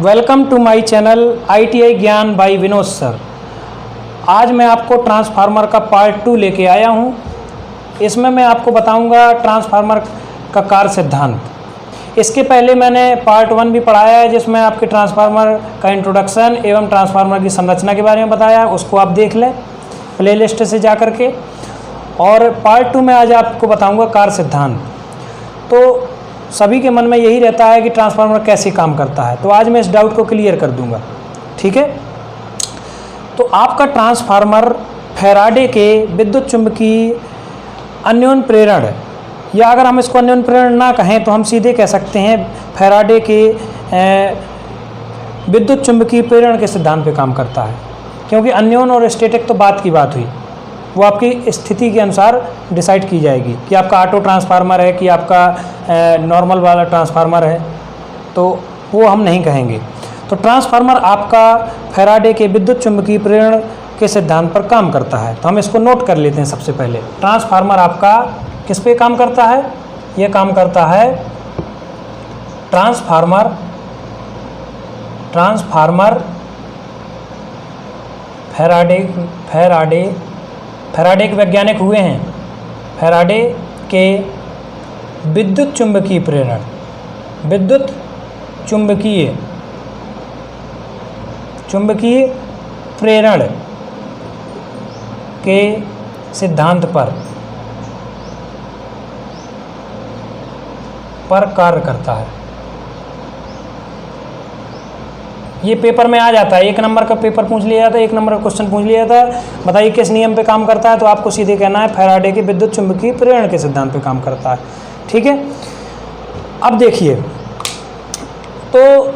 Welcome to my channel ITI Gyan by Vinod sir. आज मैं आपको ट्रांसफार्मर का पार्ट 2 लेके आया हूँ। इसमें मैं आपको बताऊंगा ट्रांसफार्मर का कार्य सिद्धांत। इसके पहले मैंने पार्ट 1 भी पढ़ाया है, जिसमें आपके ट्रांसफार्मर का इंट्रोडक्शन एवं ट्रांसफार्मर की संरचना के बारे में बताया। उसको आप देख लें प्लेलिस्ट से जा कर के। और पार्ट 2 में आज आपको बताऊँगा कार्य सिद्धांत। तो सभी के मन में यही रहता है कि ट्रांसफार्मर कैसे काम करता है, तो आज मैं इस डाउट को क्लियर कर दूंगा। ठीक है, तो आपका ट्रांसफार्मर फैराडे के विद्युत चुंबकीय अन्योन प्रेरण, या अगर हम इसको अन्योन प्रेरण ना कहें तो हम सीधे कह सकते हैं फैराडे के विद्युत चुंबकीय प्रेरण के सिद्धांत पे काम करता है। क्योंकि अन्योन और स्टैटिक तो बात की बात हुई, वो आपकी स्थिति के अनुसार डिसाइड की जाएगी कि आपका ऑटो ट्रांसफार्मर है कि आपका नॉर्मल वाला ट्रांसफार्मर है, तो वो हम नहीं कहेंगे। तो ट्रांसफार्मर आपका फैराडे के विद्युत चुंबकीय प्रेरण के सिद्धांत पर काम करता है। तो हम इसको नोट कर लेते हैं। सबसे पहले ट्रांसफार्मर आपका किस पे काम करता है? ये काम करता है ट्रांसफार्मर फैराडे के वैज्ञानिक हुए हैं। फैराडे के विद्युत चुंबकीय प्रेरण के सिद्धांत पर कार्य करता है। ये पेपर में आ जाता है, 1 नंबर का पेपर पूछ लिया था, 1 नंबर का क्वेश्चन पूछ लिया था, बताइए किस नियम पे काम करता है, तो आपको सीधे कहना है फैराडे के विद्युत चुंबकीय प्रेरण के सिद्धांत पे काम करता है। ठीक है, अब देखिए, तो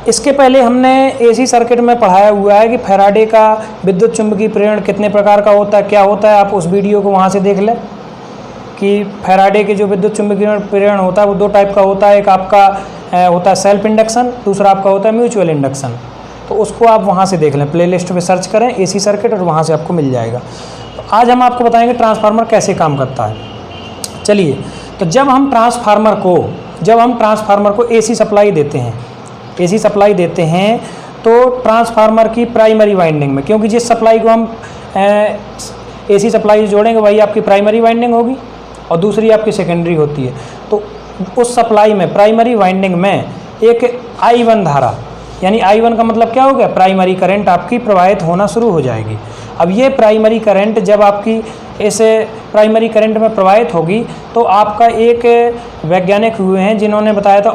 इसके पहले हमने AC सर्किट में पढ़ाया हुआ है कि फैराडे का विद्युत चुंबकीय प्रेरण कितने प्रकार का होता है, क्या होता है। आप उस वीडियो को वहाँ से देख लें कि फैराडे के जो विद्युत चुंबकीय प्रेरण होता है वो 2 टाइप का होता है। एक आपका होता है सेल्फ इंडक्शन, दूसरा आपका होता है म्यूचुअल इंडक्शन। तो उसको आप वहाँ से देख लें, प्लेलिस्ट पे सर्च करें AC सर्किट और वहाँ से आपको मिल जाएगा। तो आज हम आपको बताएंगे ट्रांसफार्मर कैसे काम करता है। चलिए, तो जब हम ट्रांसफार्मर को AC सप्लाई देते हैं तो ट्रांसफार्मर की प्राइमरी वाइंडिंग में, क्योंकि जिस सप्लाई को हम AC सप्लाई जोड़ेंगे वही आपकी प्राइमरी वाइंडिंग होगी और दूसरी आपकी सेकेंडरी होती है। तो उस सप्लाई में प्राइमरी वाइंडिंग में एक I1 धारा, यानी I1 का मतलब क्या हो गया? प्राइमरी करंट आपकी प्रवाहित होना शुरू हो जाएगी। अब ये प्राइमरी करंट जब आपकी इस प्राइमरी करंट में प्रवाहित होगी तो आपका एक वैज्ञानिक हुए हैं जिन्होंने बताया था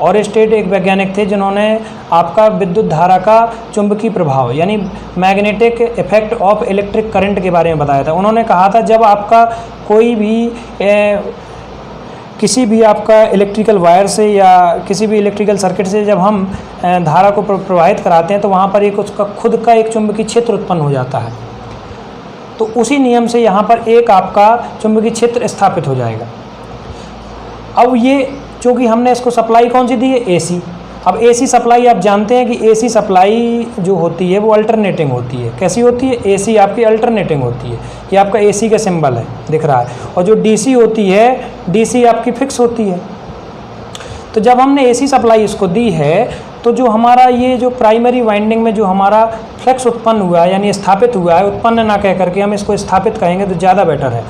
ऑरेस्टेड एक वैज्ञानिक थे जिन्होंने आपका विद्युत धारा का चुंबकीय प्रभाव यानी magnetic effect of electric current के बारे में बताया था। उन्होंने कहा था जब आपका कोई भी किसी भी आपका इलेक्ट्रिकल वायर से या किसी भी इलेक्ट्रिकल सर्किट से जब हम धारा को प्रवाहित कराते हैं तो वहाँ पर एक उसका खुद का एक चुंबकीय क्षेत्र उत्पन्न हो जाता है। तो उसी नियम से यहाँ पर एक आपका चुंबकीय क्षेत्र स्थापित हो जाएगा। अब ये चूँकि हमने इसको सप्लाई कौन सी दी है? AC। अब AC सप्लाई आप जानते हैं कि AC सप्लाई जो होती है वो अल्टरनेटिंग होती है। कैसी होती है? AC आपकी अल्टरनेटिंग होती है। ये आपका AC का सिंबल है, दिख रहा है। और जो DC होती है, DC आपकी फिक्स होती है। तो जब हमने AC सप्लाई इसको दी है तो जो हमारा ये जो प्राइमरी वाइंडिंग में जो हमारा फ्लक्स उत्पन्न हुआ है, यानी स्थापित हुआ है, उत्पन्न ना कह करके हम इसको स्थापित कहेंगे तो ज़्यादा बेटर है।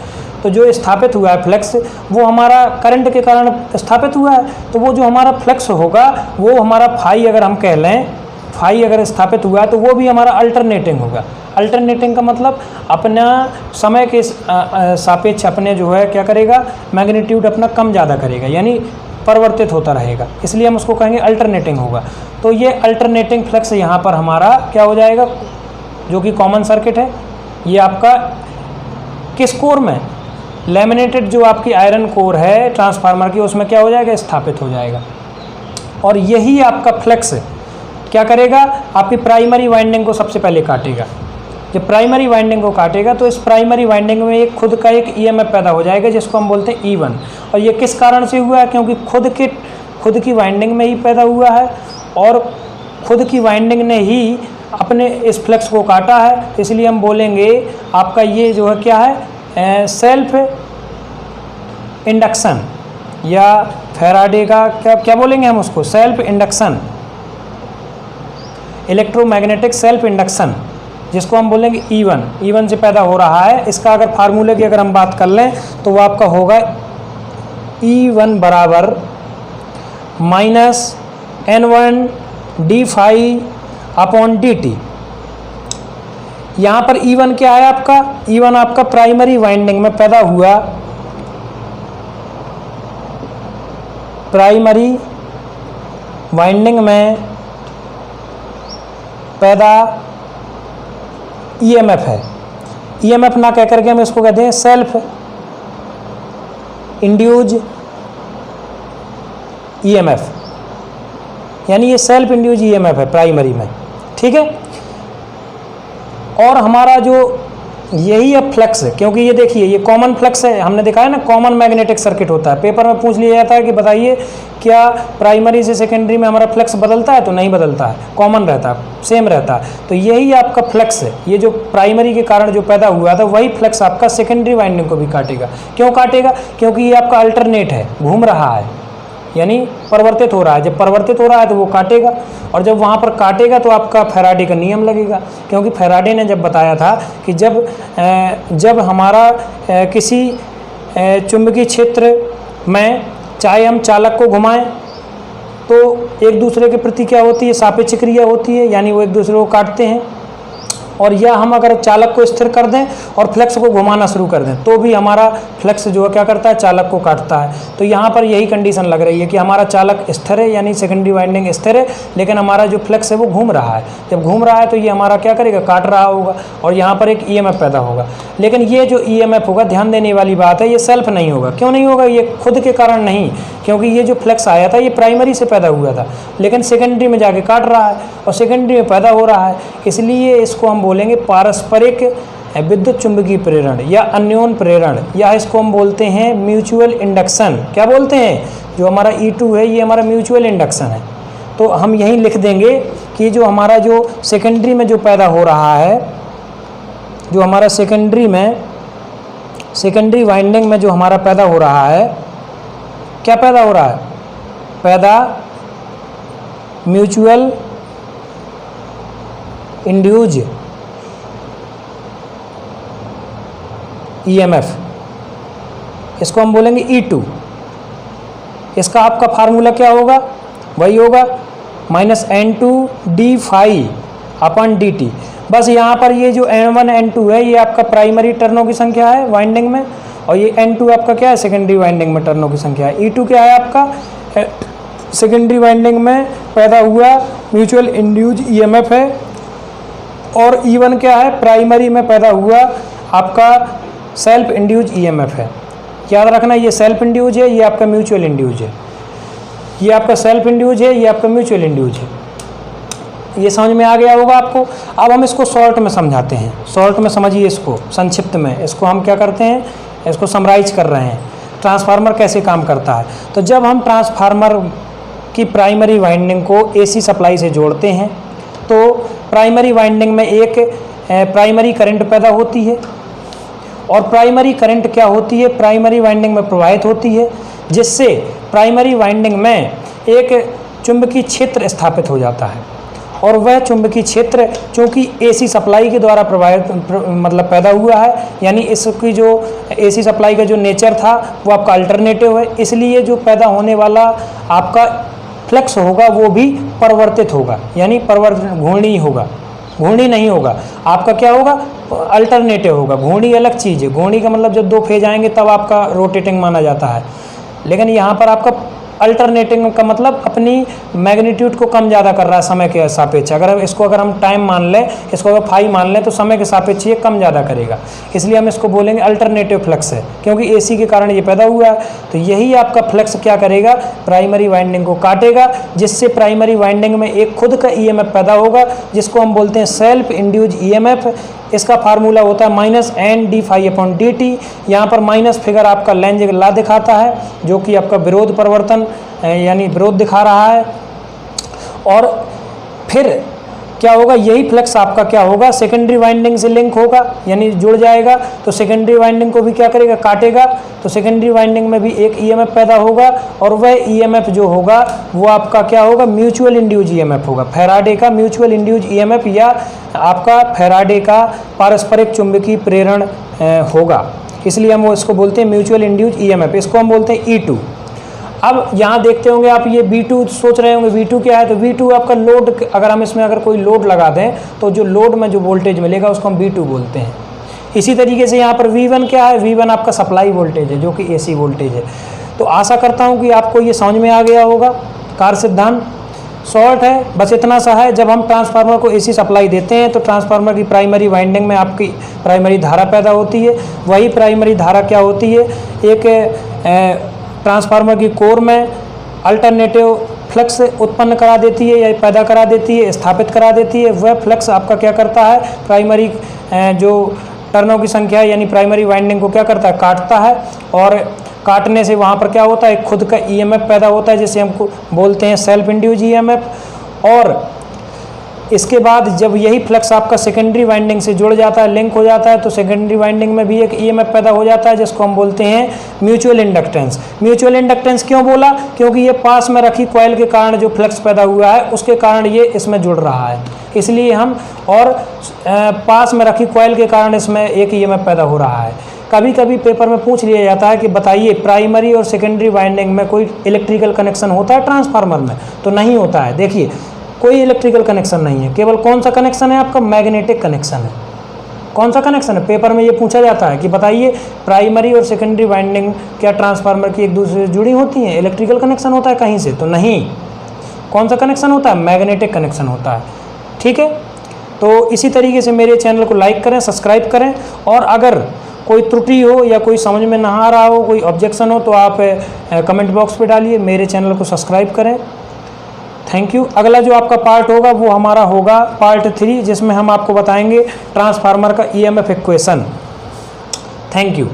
तो जो स्थापित हुआ है फ्लक्स, वो हमारा करंट के कारण स्थापित हुआ है। तो वो जो हमारा फ्लक्स होगा वो हमारा फाई, अगर हम कह लें फाई अगर स्थापित हुआ है तो वो भी हमारा अल्टरनेटिंग होगा। अल्टरनेटिंग का मतलब अपना समय के सापेक्ष अपने जो है क्या करेगा, मैग्नीट्यूड अपना कम ज़्यादा करेगा, यानी परिवर्तित होता रहेगा, इसलिए हम उसको कहेंगे अल्टरनेटिंग होगा। तो ये अल्टरनेटिंग फ्लक्स यहाँ पर हमारा क्या हो जाएगा, जो कि कॉमन सर्किट है। ये आपका किस कोर में? लैमिनेटेड जो आपकी आयरन कोर है ट्रांसफार्मर की, उसमें क्या हो जाएगा? स्थापित हो जाएगा। और यही आपका फ्लक्स क्या करेगा? आपकी प्राइमरी वाइंडिंग को सबसे पहले काटेगा। जब प्राइमरी वाइंडिंग को काटेगा तो इस प्राइमरी वाइंडिंग में एक खुद का एक EMF पैदा हो जाएगा जिसको हम बोलते हैं E1। और ये किस कारण से हुआ है? क्योंकि खुद की वाइंडिंग में ही पैदा हुआ है और खुद की वाइंडिंग ने ही अपने इस फ्लक्स को काटा है। इसलिए हम बोलेंगे आपका ये जो है क्या है, सेल्फ इंडक्शन या फैराडे का क्या क्या बोलेंगे हम उसको, self induction, electromagnetic self induction, जिसको हम बोलेंगे E1 से पैदा हो रहा है। इसका अगर फार्मूले की अगर हम बात कर लें तो वो आपका होगा E1 बराबर -N1 d∅/dt। यहाँ पर E1 क्या है आपका, E1 आपका प्राइमरी वाइंडिंग में पैदा हुआ, प्राइमरी वाइंडिंग में पैदा EMF है। EMF ना कह करके हम इसको कहते हैं सेल्फ इंड्यूज EMF, यानी ये सेल्फ इंड्यूज EMF है प्राइमरी में, ठीक है। और हमारा जो यही है फ्लक्स, क्योंकि ये देखिए ये कॉमन फ्लक्स है, हमने देखा है ना कॉमन मैग्नेटिक सर्किट होता है। पेपर में पूछ लिया जाता है कि बताइए क्या प्राइमरी से सेकेंडरी में हमारा फ्लक्स बदलता है, तो नहीं बदलता है, कॉमन रहता है, सेम रहता है। तो यही आपका फ्लक्स है, ये जो प्राइमरी के कारण जो पैदा हुआ था वही फ्लक्स आपका सेकेंडरी वाइंडिंग को भी काटेगा। क्यों काटेगा, क्योंकि ये आपका अल्टरनेट है, घूम रहा है, यानी परिवर्तित हो रहा है। जब परिवर्तित हो रहा है तो वो काटेगा, और जब वहाँ पर काटेगा तो आपका फैराडे का नियम लगेगा। क्योंकि फैराडे ने जब बताया था कि जब हमारा किसी चुंबकीय क्षेत्र में चाहे हम चालक को घुमाएं तो एक दूसरे के प्रति क्या होती है, सापेक्ष क्रिया होती है, यानी वो एक दूसरे को काटते हैं। और या हम अगर चालक को स्थिर कर दें और फ्लक्स को घुमाना शुरू कर दें तो भी हमारा फ्लक्स जो है क्या करता है, चालक को काटता है। तो यहाँ पर यही कंडीशन लग रही है कि हमारा चालक स्थिर है, यानी सेकेंडरी वाइंडिंग स्थिर है, लेकिन हमारा जो फ्लक्स है वो घूम रहा है। जब घूम रहा है तो ये हमारा क्या करेगा, काट रहा होगा, और यहाँ पर एक EMF पैदा होगा। लेकिन ये जो EMF होगा, ध्यान देने वाली बात है, ये सेल्फ नहीं होगा। क्यों नहीं होगा, ये खुद के कारण नहीं, क्योंकि ये जो फ्लक्स आया था ये प्राइमरी से पैदा हुआ था, लेकिन सेकेंडरी में जाके काट रहा है और सेकेंडरी में पैदा हो रहा है। इसलिए इसको हम बोलेंगे पारस्परिक विद्युत चुंबकीय प्रेरण या अन्योन प्रेरण, या इसको हम बोलते हैं म्यूचुअल इंडक्शन। क्या बोलते हैं, जो हमारा E2 है ये हमारा म्यूचुअल इंडक्शन है। तो हम यहीं लिख देंगे कि जो हमारा जो सेकेंडरी में जो पैदा हो रहा है, जो हमारा सेकेंडरी वाइंडिंग में जो हमारा पैदा हो रहा है, क्या पैदा हो रहा है, पैदा म्यूचुअल इंड्यूज EMF, इसको हम बोलेंगे E2। इसका आपका फार्मूला क्या होगा, वही होगा -N2 d∅/dt। बस यहाँ पर ये जो N1 N2 है ये आपका प्राइमरी टर्नों की संख्या है वाइंडिंग में, और ये N2 आपका क्या है, सेकेंडरी वाइंडिंग में टर्नों की संख्या है। E2 क्या है आपका, सेकेंडरी वाइंडिंग में पैदा हुआ म्यूचुअल इंड्यूज EMF है, और E1 क्या है, प्राइमरी में पैदा हुआ आपका सेल्फ इंड्यूज EMF है। याद रखना ये सेल्फ इंड्यूज है, ये आपका म्यूचुअल इंड्यूज है, ये आपका सेल्फ इंड्यूज है, ये आपका म्यूचुअल इंड्यूज है। ये समझ में आ गया होगा आपको। अब हम इसको शॉर्ट में समझाते हैं, शॉर्ट में समझिए इसको, संक्षिप्त में इसको हम क्या करते हैं, इसको समराइज कर रहे हैं, ट्रांसफार्मर कैसे काम करता है। तो जब हम ट्रांसफार्मर की प्राइमरी वाइंडिंग को AC सप्लाई से जोड़ते हैं तो प्राइमरी वाइंडिंग में एक प्राइमरी करंट पैदा होती है, और प्राइमरी करंट क्या होती है, प्राइमरी वाइंडिंग में प्रवाहित होती है, जिससे प्राइमरी वाइंडिंग में एक चुंबकीय क्षेत्र स्थापित हो जाता है। और वह चुंबकीय क्षेत्र चूँकि AC सप्लाई के द्वारा मतलब पैदा हुआ है, यानी इसकी जो AC सप्लाई का जो नेचर था वो आपका अल्टरनेटिव है, इसलिए जो पैदा होने वाला आपका फ्लक्स होगा वो भी परिवर्तित होगा, यानी घूर्णी होगा, घूर्णी नहीं होगा आपका, क्या होगा, अल्टरनेटिव होगा। घूर्णी अलग चीज़ है, घूर्णी का मतलब जब 2 फेज आएंगे तब आपका रोटेटिंग माना जाता है, लेकिन यहाँ पर आपका अल्टरनेटिंग का मतलब अपनी मैग्नीट्यूड को कम ज़्यादा कर रहा है समय के सापेक्ष। अगर हम टाइम मान लें, इसको अगर फाई मान लें तो समय के सापेक्ष ये कम ज़्यादा करेगा, इसलिए हम इसको बोलेंगे अल्टरनेटिव फ्लक्स है, क्योंकि AC के कारण ये पैदा हुआ है। तो यही आपका फ्लक्स क्या करेगा, प्राइमरी वाइंडिंग को काटेगा, जिससे प्राइमरी वाइंडिंग में एक खुद का EMF पैदा होगा, जिसको हम बोलते हैं सेल्फ इंड्यूज EMF। इसका फार्मूला होता है -N d∅/dt। यहाँ पर माइनस फिगर आपका लेंज ला दिखाता है, जो कि आपका विरोध परिवर्तन यानी विरोध दिखा रहा है। और फिर क्या होगा, यही फ्लक्स आपका क्या होगा, सेकेंडरी वाइंडिंग से लिंक होगा, यानी जुड़ जाएगा, तो सेकेंडरी वाइंडिंग को भी क्या करेगा, काटेगा, तो सेकेंडरी वाइंडिंग में भी एक ईएमएफ पैदा होगा, और वह ईएमएफ जो होगा वो आपका क्या होगा, म्यूचुअल इंड्यूज ईएमएफ होगा, फैराडे का म्यूचुअल इंड्यूज ईएमएफ या आपका फैराडे का पारस्परिक चुंबकीय प्रेरण होगा, इसलिए हम इसको बोलते हैं म्यूचुअल इंड्यूज ईएमएफ, इसको हम बोलते हैं E2। अब यहाँ देखते होंगे आप, ये V2 सोच रहे होंगे V2 क्या है, तो V2 आपका लोड, अगर हम इसमें अगर कोई लोड लगा दें तो जो लोड में जो वोल्टेज मिलेगा उसको हम V2 बोलते हैं। इसी तरीके से यहाँ पर V1 क्या है, V1 आपका सप्लाई वोल्टेज है जो कि AC वोल्टेज है। तो आशा करता हूँ कि आपको ये समझ में आ गया होगा। कार्य सिद्धांत शॉर्ट है, बस इतना सा है, जब हम ट्रांसफार्मर को AC सप्लाई देते हैं तो ट्रांसफार्मर की प्राइमरी वाइंडिंग में आपकी प्राइमरी धारा पैदा होती है, वही प्राइमरी धारा क्या होती है, एक ट्रांसफार्मर की कोर में अल्टरनेटिव फ्लक्स उत्पन्न करा देती है या पैदा करा देती है, स्थापित करा देती है। वह फ्लक्स आपका क्या करता है, प्राइमरी जो टर्नों की संख्या यानी प्राइमरी वाइंडिंग को क्या करता है, काटता है, और काटने से वहाँ पर क्या होता है, खुद का ईएमएफ पैदा होता है जिसे हम बोलते हैं सेल्फ इंड्यूज ईएमएफ। और इसके बाद जब यही फ्लक्स आपका सेकेंडरी वाइंडिंग से जुड़ जाता है, लिंक हो जाता है, तो सेकेंडरी वाइंडिंग में भी एक ईएमएफ पैदा हो जाता है जिसको हम बोलते हैं म्यूचुअल इंडक्टेंस। म्यूचुअल इंडक्टेंस क्यों बोला, क्योंकि ये पास में रखी कॉइल के कारण जो फ्लक्स पैदा हुआ है उसके कारण ये इसमें जुड़ रहा है, इसलिए हम, और पास में रखी कॉइल के कारण इसमें एक ईएमएफ पैदा हो रहा है। कभी कभी पेपर में पूछ लिया जाता है कि बताइए प्राइमरी और सेकेंडरी वाइंडिंग में कोई इलेक्ट्रिकल कनेक्शन होता है ट्रांसफार्मर में, तो नहीं होता है। देखिए कोई इलेक्ट्रिकल कनेक्शन नहीं है, केवल कौन सा कनेक्शन है आपका, मैग्नेटिक कनेक्शन है। कौन सा कनेक्शन है, पेपर में ये पूछा जाता है कि बताइए प्राइमरी और सेकेंडरी वाइंडिंग क्या ट्रांसफार्मर की एक दूसरे से जुड़ी होती हैं, इलेक्ट्रिकल कनेक्शन होता है कहीं से, तो नहीं। कौन सा कनेक्शन होता है, मैग्नेटिक कनेक्शन होता है। ठीक है, तो इसी तरीके से मेरे चैनल को लाइक करें, सब्सक्राइब करें, और अगर कोई त्रुटि हो या कोई समझ में ना आ रहा हो, कोई ऑब्जेक्शन हो तो आप कमेंट बॉक्स पे डालिए। मेरे चैनल को सब्सक्राइब करें। Thank you. अगला जो आपका पार्ट होगा वो हमारा होगा पार्ट 3, जिसमें हम आपको बताएंगे ट्रांसफार्मर का ईएमएफ इक्वेशन। Thank you.